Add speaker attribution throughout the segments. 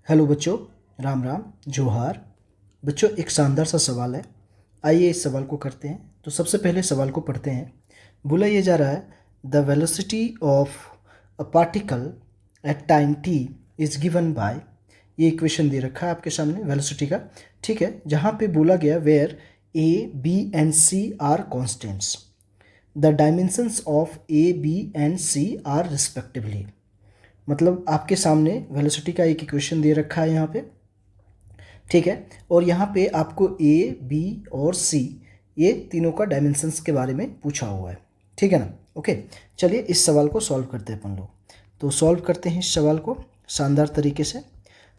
Speaker 1: Hello बच्चों, राम राम, जोहार। बच्चों, एक शानदार सा सवाल है। आइए इस सवाल को करते हैं। तो सबसे पहले सवाल को पढ़ते हैं। बोला ये जा रहा है, the velocity of a particle at time T is given by. ये इक्वेशन दे रखा है आपके सामने वेलोसिटी का, ठीक है। जहाँ पे बोला गया where A B and C are constants, the dimensions of A B and C are respectively. मतलब आपके सामने वेलोसिटी का एक इक्वेशन दे रखा है यहाँ पे, ठीक है। और यहाँ पे आपको ए बी और सी ये तीनों का डायमेंशंस के बारे में पूछा हुआ है, ठीक है ना। ओके, चलिए इस सवाल को सॉल्व करते हैं अपन लोग। तो सॉल्व करते हैं इस सवाल को शानदार तरीके से।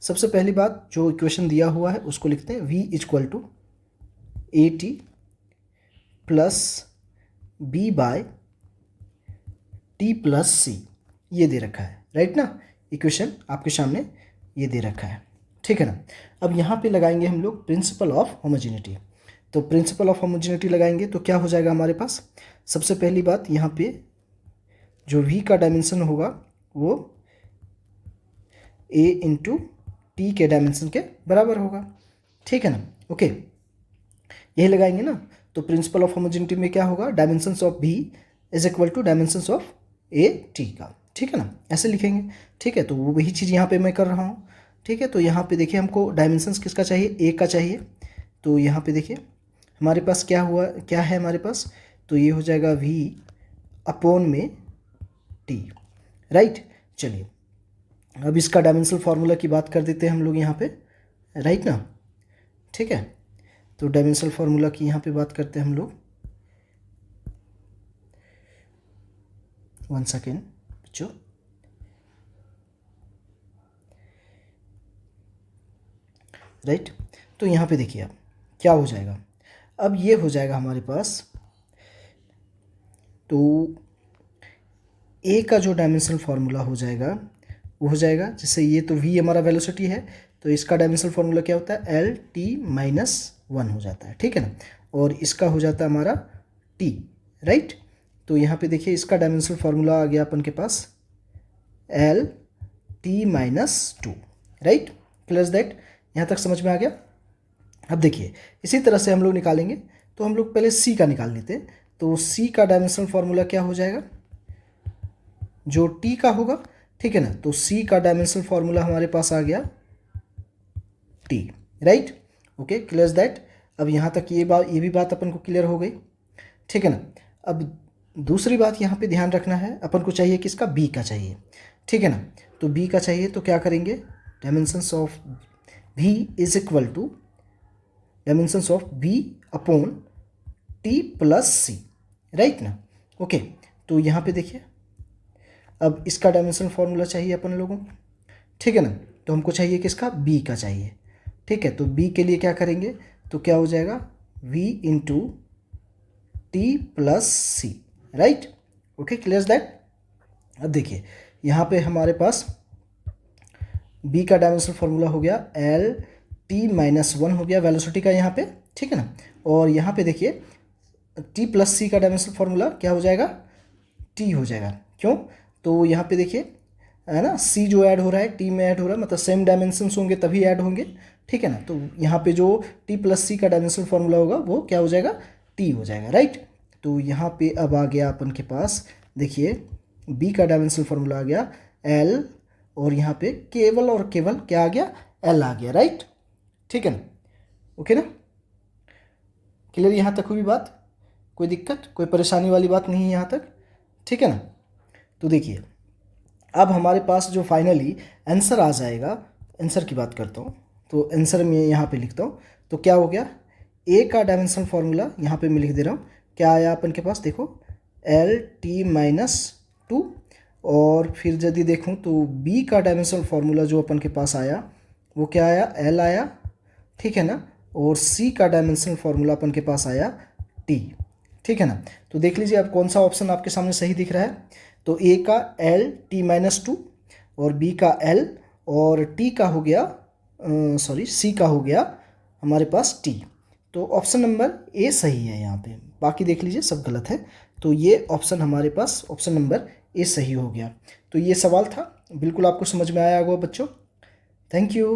Speaker 1: सबसे पहली बात, जो इक्वेशन दिया हुआ है उसको लिखते हैं v equal to A T plus B by T plus C, ये दे रखा है, राइट ना। इक्वेशन आपके सामने ये दे रखा है, ठीक है ना। अब यहाँ पे लगाएंगे हम लोग प्रिंसिपल ऑफ होमोजेनिटी। तो प्रिंसिपल ऑफ होमोजेनिटी लगाएंगे तो क्या हो जाएगा हमारे पास। सबसे पहली बात, यहाँ पे जो v का डायमेंशन होगा वो a इंटू टी के डायमेंशन के बराबर होगा, ठीक है ना। ओके, यही लगाएंगे ना। तो प्रिंसिपल ऑफ होमोजेनिटी में क्या होगा, dimensions of v is equal to dimensions of A T का, ठीक है ना। ऐसे लिखेंगे, ठीक है। तो वो वही चीज़ यहाँ पे मैं कर रहा हूँ, ठीक है। तो यहाँ पे देखिए हमको डायमेंशंस किसका चाहिए, ए का चाहिए। तो यहाँ पे देखिए हमारे पास क्या हुआ, क्या है हमारे पास, तो ये हो जाएगा v अपॉन में टी, राइट। चलिए अब इसका डायमेंशनल फार्मूला की बात कर देते हैं हम लोग यहाँ पे, राइट ना, ठीक है। तो डायमेंशनल फार्मूला की यहाँ पे बात करते हैं हम लोग। 1 सेकेंड बच्चों। राइट, तो यहाँ पे देखिए अब क्या हो जाएगा। अब ये हो जाएगा हमारे पास, तो ए का जो डायमेंशनल फार्मूला हो जाएगा वो हो जाएगा, जैसे ये तो v हमारा वेलोसिटी है, तो इसका डायमेंशनल फार्मूला क्या होता है, एल टी माइनस 1 हो जाता है, ठीक है ना। और इसका हो जाता है हमारा t, राइट। तो यहाँ पे देखिए इसका डायमेंशनल फार्मूला आ गया अपन के पास L T minus 2, right. Clear that, यहाँ तक समझ में आ गया। अब देखिए इसी तरह से हम लोग निकालेंगे। तो हम लोग पहले c का निकाल लेते हैं। तो c का डायमेंशनल फार्मूला क्या हो जाएगा, जो t का होगा, ठीक है ना। तो c का डायमेंशनल फार्मूला हमारे पास आ गया t, right. Okay, clear that. अब यहाँ तक ये भी बात अपन को क्लियर हो गई, ठीक है ना। अब दूसरी बात यहाँ पे ध्यान रखना है, अपन को चाहिए किसका, b का चाहिए, ठीक है ना। तो b का चाहिए तो क्या करेंगे, dimensions of v is equal to dimensions of v upon t plus C, right ना। ओके, तो यहाँ पे देखिए अब इसका डायमेंशनल फार्मूला चाहिए अपन लोगों को, ठीक है ना। तो हमको चाहिए किसका, b का चाहिए, ठीक है। तो b के लिए क्या करेंगे, तो क्या हो जाएगा v into T plus C, right. Okay, clear that. अब देखिए यहाँ पे हमारे पास b का डायमेंशनल फार्मूला हो गया एल टी माइनस 1 हो गया वेलोसिटी का यहाँ पे, ठीक है ना। और यहाँ पे देखिए t प्लस सी का डायमेंशनल फार्मूला क्या हो जाएगा, t हो जाएगा। क्यों, तो यहाँ पे देखिए है ना, c जो ऐड हो रहा है t में ऐड हो रहा है, मतलब सेम डायमेंशंस होंगे तभी ऐड होंगे, ठीक है ना। तो यहाँ पे जो t प्लस सी का डायमेंशनल फार्मूला होगा वो क्या हो जाएगा, t हो जाएगा, राइट। तो यहाँ पे अब आ गया अपन के पास, देखिए b का डायमेंशनल फार्मूला आ गया l, और यहाँ पे केवल और केवल क्या आ गया, l आ गया, राइट, ठीक है ना। ओके ना, क्लियर यहाँ तक हुई बात, कोई दिक्कत कोई परेशानी वाली बात नहीं है यहाँ तक, ठीक है ना। तो देखिए अब हमारे पास जो फाइनली आंसर आ जाएगा, आंसर की बात करता हूँ। तो आंसर में यहाँ पे लिखता हूँ, तो क्या हो गया, ए का डायमेंशनल फार्मूला यहाँ पे मैं लिख दे रहा हूँ, क्या आया अपन के पास, देखो एल टी माइनस 2। और फिर यदि देखूँ तो बी का डायमेंशनल फार्मूला जो अपन के पास आया वो क्या आया, एल आया, ठीक है ना। और सी का डायमेंशनल फार्मूला अपन के पास आया टी, ठीक है ना। तो देख लीजिए अब कौन सा ऑप्शन आपके सामने सही दिख रहा है। तो ए का एल टी माइनस 2 और बी का एल और टी का हो गया, सॉरी सी का हो गया हमारे पास टी। तो ऑप्शन नंबर ए सही है यहाँ पे, बाकी देख लीजिए सब गलत है। तो ये ऑप्शन हमारे पास ऑप्शन नंबर ए सही हो गया। तो ये सवाल था, बिल्कुल आपको समझ में आया होगा बच्चों। Thank you.